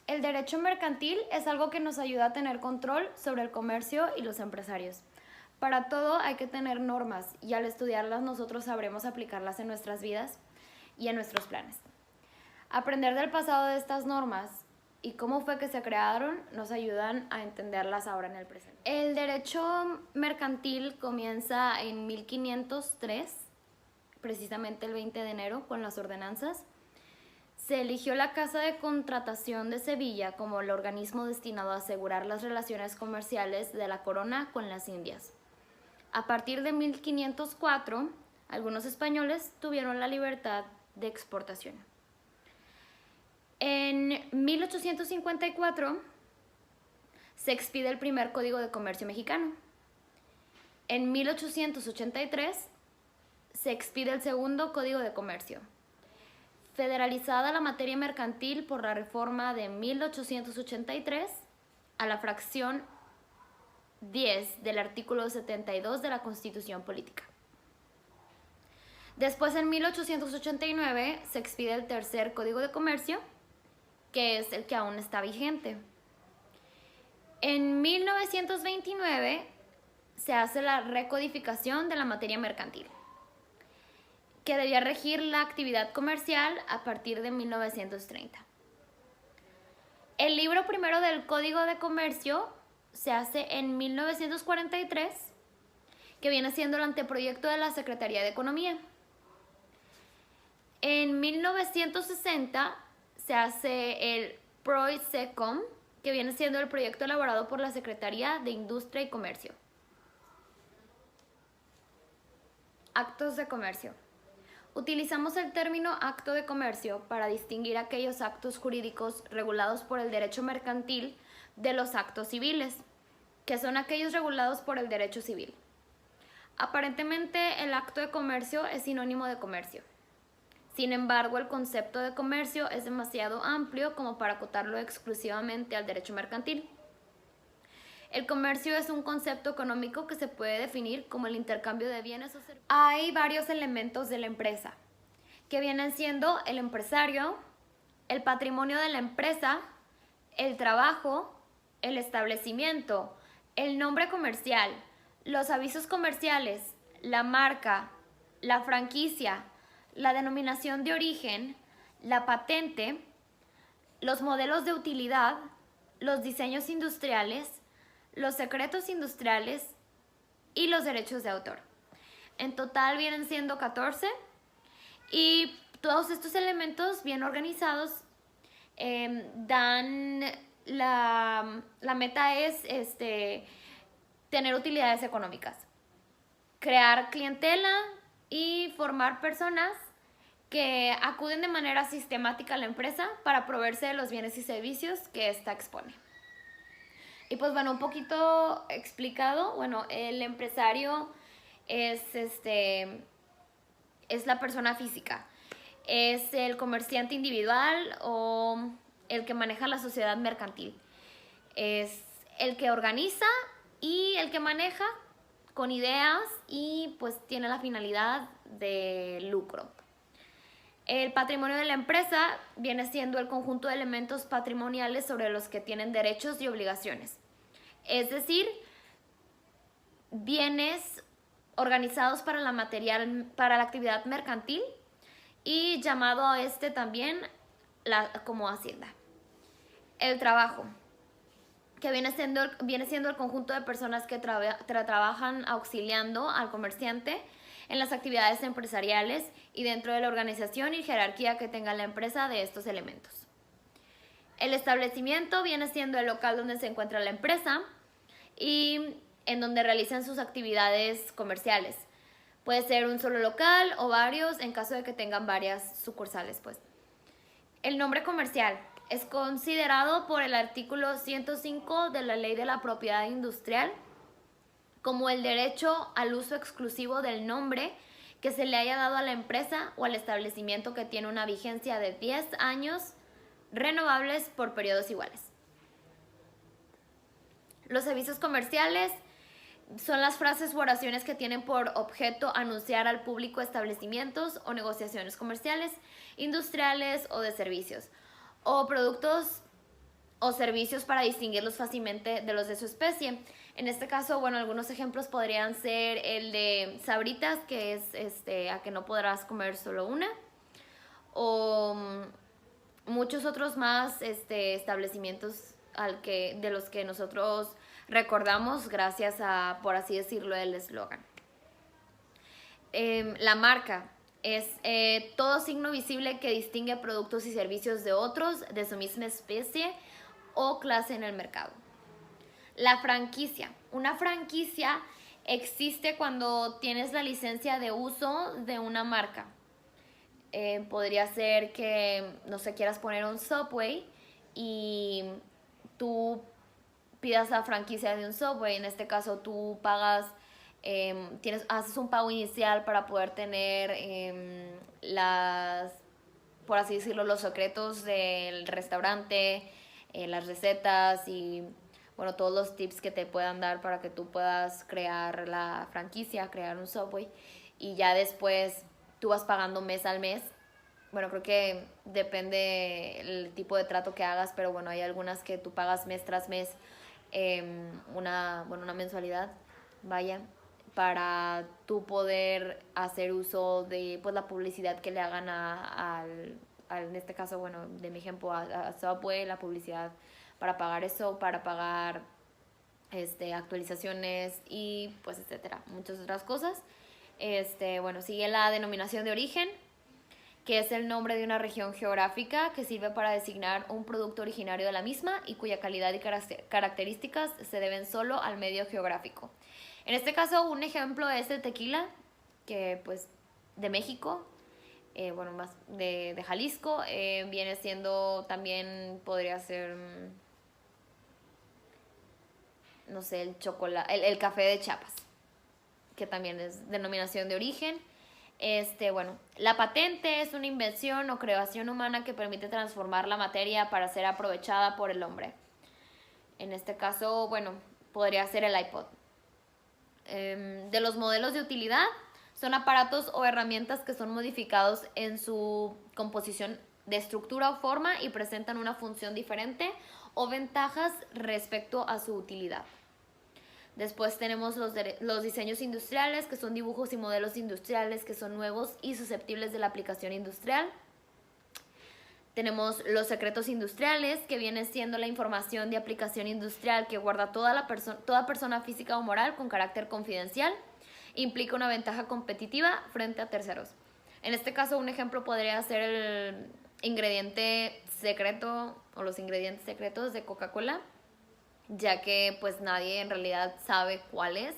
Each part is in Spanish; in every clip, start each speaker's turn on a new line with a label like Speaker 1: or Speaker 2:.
Speaker 1: El derecho mercantil es algo que nos ayuda a tener control sobre el comercio y los empresarios. Para todo hay que tener normas y al estudiarlas nosotros sabremos aplicarlas en nuestras vidas y en nuestros planes. Aprender del pasado de estas normas y cómo fue que se crearon nos ayudan a entenderlas ahora en el presente. El derecho mercantil comienza en 1503, precisamente el 20 de enero, con las ordenanzas. Se eligió la Casa de Contratación de Sevilla como el organismo destinado a asegurar las relaciones comerciales de la corona con las Indias. A partir de 1504, algunos españoles tuvieron la libertad de exportación. En 1854 se expide el primer Código de Comercio mexicano. En 1883 se expide el segundo Código de Comercio. Federalizada la materia mercantil por la reforma de 1883 a la fracción 10 del artículo 72 de la Constitución Política. Después, en 1889, se expide el tercer Código de Comercio, que es el que aún está vigente. En 1929 se hace la recodificación de la materia mercantil, que debía regir la actividad comercial a partir de 1930. El libro primero del Código de Comercio se hace en 1943, que viene siendo el anteproyecto de la Secretaría de Economía. En 1960 se hace el PROISECOM, que viene siendo el proyecto elaborado por la Secretaría de Industria y Comercio. Actos de comercio. Utilizamos el término acto de comercio para distinguir aquellos actos jurídicos regulados por el derecho mercantil de los actos civiles, que son aquellos regulados por el derecho civil. Aparentemente, el acto de comercio es sinónimo de comercio. Sin embargo, el concepto de comercio es demasiado amplio como para acotarlo exclusivamente al derecho mercantil. El comercio es un concepto económico que se puede definir como el intercambio de bienes o servicios. Hay varios elementos de la empresa, que vienen siendo el empresario, el patrimonio de la empresa, el trabajo, el establecimiento, el nombre comercial, los avisos comerciales, la marca, la franquicia, la denominación de origen, la patente, los modelos de utilidad, los diseños industriales, los secretos industriales y los derechos de autor. En total vienen siendo 14 y todos estos elementos bien organizados dan la meta es tener utilidades económicas, crear clientela y formar personas que acuden de manera sistemática a la empresa para proveerse de los bienes y servicios que ésta expone. Y pues bueno, un poquito explicado, bueno, el empresario es la persona física, es el comerciante individual o el que maneja la sociedad mercantil, es el que organiza y el que maneja con ideas y pues tiene la finalidad de lucro. El patrimonio de la empresa viene siendo el conjunto de elementos patrimoniales sobre los que tienen derechos y obligaciones. Es decir, bienes organizados para la actividad mercantil y llamado a también como hacienda. El trabajo, que viene siendo el conjunto de personas que trabajan auxiliando al comerciante en las actividades empresariales y dentro de la organización y jerarquía que tenga la empresa de estos elementos. El establecimiento viene siendo el local donde se encuentra la empresa y en donde realizan sus actividades comerciales. Puede ser un solo local o varios en caso de que tengan varias sucursales, pues. El nombre comercial es considerado por el artículo 105 de la Ley de la Propiedad Industrial como el derecho al uso exclusivo del nombre que se le haya dado a la empresa o al establecimiento que tiene una vigencia de 10 años renovables por periodos iguales. Los avisos comerciales son las frases u oraciones que tienen por objeto anunciar al público establecimientos o negociaciones comerciales, industriales o de servicios, o productos o servicios para distinguirlos fácilmente de los de su especie. En este caso, bueno, algunos ejemplos podrían ser el de Sabritas, que es a que no podrás comer solo una, o muchos otros más establecimientos de los que nosotros recordamos gracias a, por así decirlo, el eslogan. La marca es todo signo visible que distingue productos y servicios de otros de su misma especie o clase en el mercado. La franquicia. Una franquicia existe cuando tienes la licencia de uso de una marca. Podría ser que, no sé, quieras poner un Subway y tú pidas la franquicia de un Subway. En este caso tú pagas, haces un pago inicial para poder tener por así decirlo, los secretos del restaurante, las recetas y bueno, todos los tips que te puedan dar para que tú puedas crear la franquicia, crear un Subway, y ya después tú vas pagando mes al mes. Bueno, creo que depende el tipo de trato que hagas, pero bueno, hay algunas que tú pagas mes tras mes una mensualidad, vaya, para tú poder hacer uso de pues la publicidad que le hagan en este caso, bueno, de mi ejemplo, a Subway, la publicidad para pagar eso, para pagar actualizaciones y pues etcétera, muchas otras cosas. Bueno, sigue la denominación de origen, que es el nombre de una región geográfica que sirve para designar un producto originario de la misma y cuya calidad y características se deben solo al medio geográfico. En este caso, un ejemplo es el tequila, que pues de México, bueno, más de Jalisco, viene siendo también, podría ser, no sé, el chocolate, el café de Chiapas, que también es denominación de origen. Bueno, la patente es una invención o creación humana que permite transformar la materia para ser aprovechada por el hombre. En este caso, bueno, podría ser el iPod. De los modelos de utilidad, son aparatos o herramientas que son modificados en su composición de estructura o forma y presentan una función diferente o ventajas respecto a su utilidad. Después tenemos los diseños industriales, que son dibujos y modelos industriales que son nuevos y susceptibles de la aplicación industrial. Tenemos los secretos industriales, que viene siendo la información de aplicación industrial que guarda toda persona física o moral con carácter confidencial. Implica una ventaja competitiva frente a terceros. En este caso, un ejemplo podría ser el ingrediente secreto o los ingredientes secretos de Coca-Cola, ya que pues nadie en realidad sabe cuál es,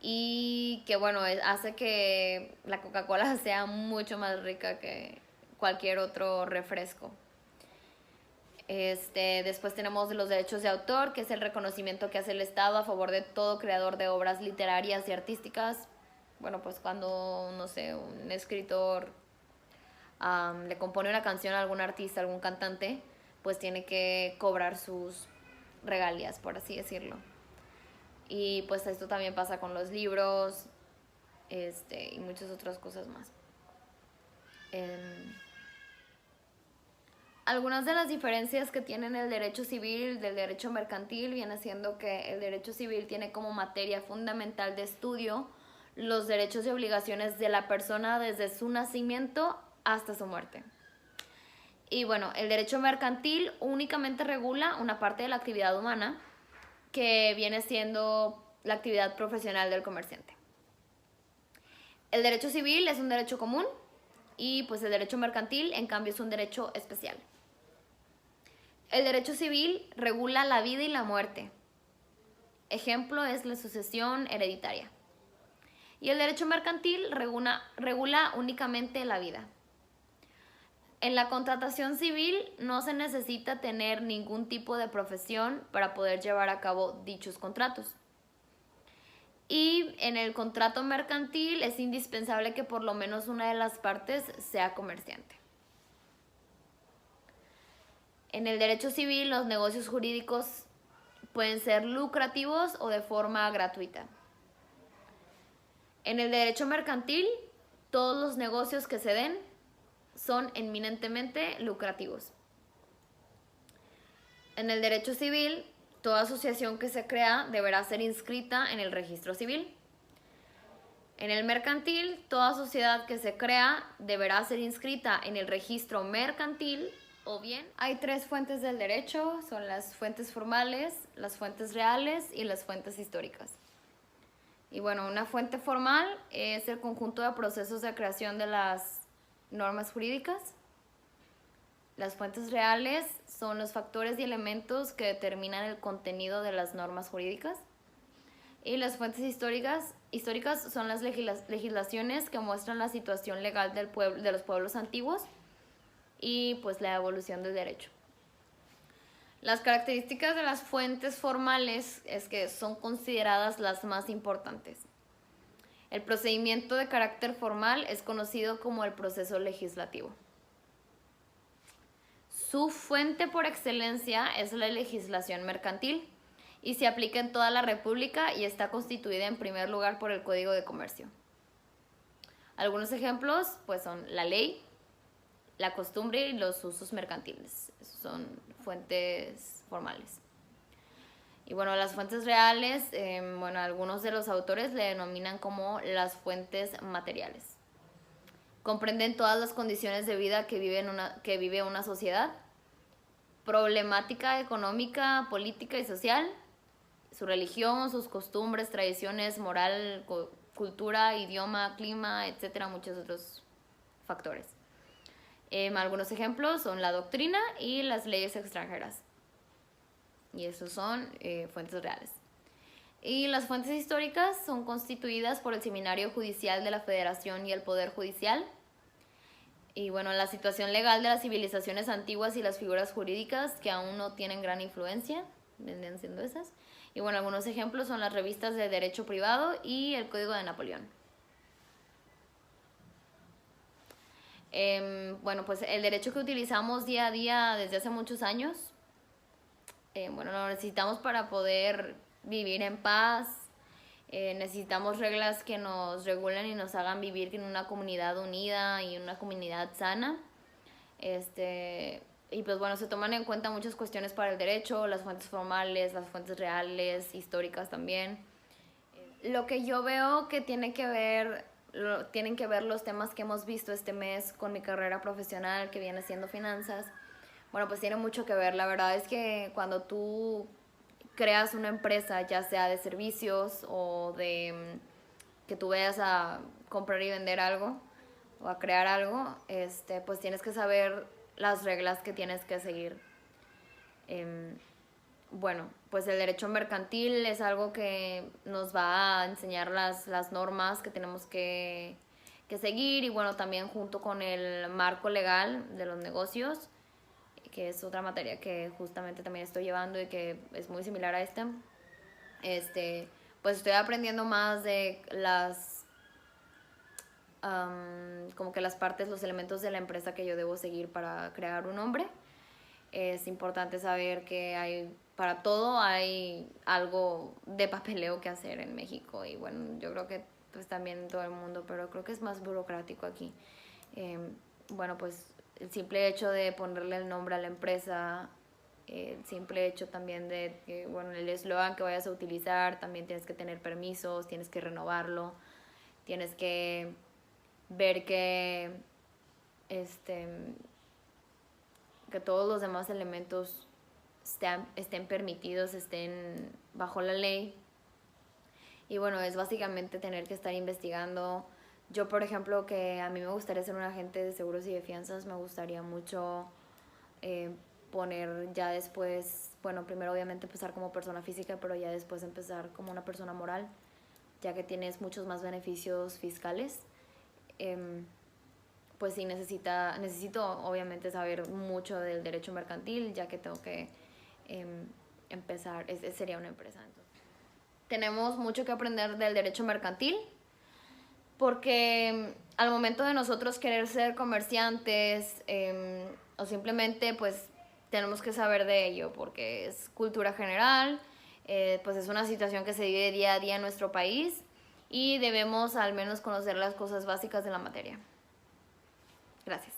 Speaker 1: y que bueno, hace que la Coca-Cola sea mucho más rica que cualquier otro refresco. Después tenemos los derechos de autor, que es el reconocimiento que hace el Estado a favor de todo creador de obras literarias y artísticas. Bueno, pues cuando, no sé, un escritor le compone una canción a algún artista, algún cantante, pues tiene que cobrar sus regalías, por así decirlo. Y pues esto también pasa con los libros, y muchas otras cosas más. Algunas de las diferencias que tienen el derecho civil del derecho mercantil viene siendo que el derecho civil tiene como materia fundamental de estudio los derechos y obligaciones de la persona desde su nacimiento hasta su muerte. Y bueno, el derecho mercantil únicamente regula una parte de la actividad humana, que viene siendo la actividad profesional del comerciante. El derecho civil es un derecho común y pues el derecho mercantil, en cambio, es un derecho especial. El derecho civil regula la vida y la muerte. Ejemplo es la sucesión hereditaria. Y el derecho mercantil regula únicamente la vida. En la contratación civil no se necesita tener ningún tipo de profesión para poder llevar a cabo dichos contratos. Y en el contrato mercantil es indispensable que por lo menos una de las partes sea comerciante. En el derecho civil, los negocios jurídicos pueden ser lucrativos o de forma gratuita. En el derecho mercantil, todos los negocios que se den son eminentemente lucrativos. En el derecho civil, toda asociación que se crea deberá ser inscrita en el registro civil. En el mercantil, toda sociedad que se crea deberá ser inscrita en el registro mercantil, o bien hay 3 fuentes del derecho, son las fuentes formales, las fuentes reales y las fuentes históricas. Y bueno, una fuente formal es el conjunto de procesos de creación de las normas jurídicas. Las fuentes reales son los factores y elementos que determinan el contenido de las normas jurídicas. Y las fuentes históricas son las legislaciones que muestran la situación legal de los pueblos antiguos y pues la evolución del derecho. Las características de las fuentes formales es que son consideradas las más importantes. El procedimiento de carácter formal es conocido como el proceso legislativo. Su fuente por excelencia es la legislación mercantil y se aplica en toda la República y está constituida en primer lugar por el Código de Comercio. Algunos ejemplos pues son la ley, la costumbre y los usos mercantiles. Esos son fuentes formales. Y bueno, las fuentes reales, algunos de los autores le denominan como las fuentes materiales. Comprenden todas las condiciones de vida que vive una sociedad, problemática económica, política y social, su religión, sus costumbres, tradiciones, moral, cultura, idioma, clima, etcétera, muchos otros factores. Algunos ejemplos son la doctrina y las leyes extranjeras. Y esos son fuentes reales. Y las fuentes históricas son constituidas por el Seminario Judicial de la Federación y el Poder Judicial. Y bueno, la situación legal de las civilizaciones antiguas y las figuras jurídicas que aún no tienen gran influencia, vendrían siendo esas. Y bueno, algunos ejemplos son las revistas de derecho privado y el Código de Napoleón. Pues el derecho que utilizamos día a día desde hace muchos años, lo necesitamos para poder vivir en paz. Necesitamos reglas que nos regulen y nos hagan vivir en una comunidad unida y una comunidad sana. Y pues bueno, se toman en cuenta muchas cuestiones para el derecho, las fuentes formales, las fuentes reales, históricas también. Lo que yo veo que tienen que ver los temas que hemos visto este mes con mi carrera profesional, que viene siendo finanzas. Bueno, pues tiene mucho que ver. La verdad es que cuando tú creas una empresa, ya sea de servicios o de que tú vayas a comprar y vender algo o a crear algo, pues tienes que saber las reglas que tienes que seguir. Pues el derecho mercantil es algo que nos va a enseñar las normas que tenemos que seguir, y bueno, también junto con el marco legal de los negocios, que es otra materia que justamente también estoy llevando y que es muy similar a esta. Pues estoy aprendiendo más de como que las partes, los elementos de la empresa que yo debo seguir para crear un nombre. Es importante saber que para todo hay algo de papeleo que hacer en México, y bueno, yo creo que pues también en todo el mundo, pero creo que es más burocrático aquí. Pues el simple hecho de ponerle el nombre a la empresa, el simple hecho también de que, el eslogan que vayas a utilizar, también tienes que tener permisos, tienes que renovarlo, tienes que ver que todos los demás elementos estén permitidos, estén bajo la ley. Y bueno, es básicamente tener que estar investigando. Yo, por ejemplo, que a mí me gustaría ser un agente de seguros y de fianzas, me gustaría mucho poner ya después, primero obviamente empezar como persona física, pero ya después empezar como una persona moral, ya que tienes muchos más beneficios fiscales. Pues sí, necesito obviamente saber mucho del derecho mercantil, ya que tengo que empezar, sería una empresa. Entonces, tenemos mucho que aprender del derecho mercantil, porque al momento de nosotros querer ser comerciantes o simplemente pues tenemos que saber de ello, porque es cultura general, pues es una situación que se vive día a día en nuestro país y debemos al menos conocer las cosas básicas de la materia. Gracias.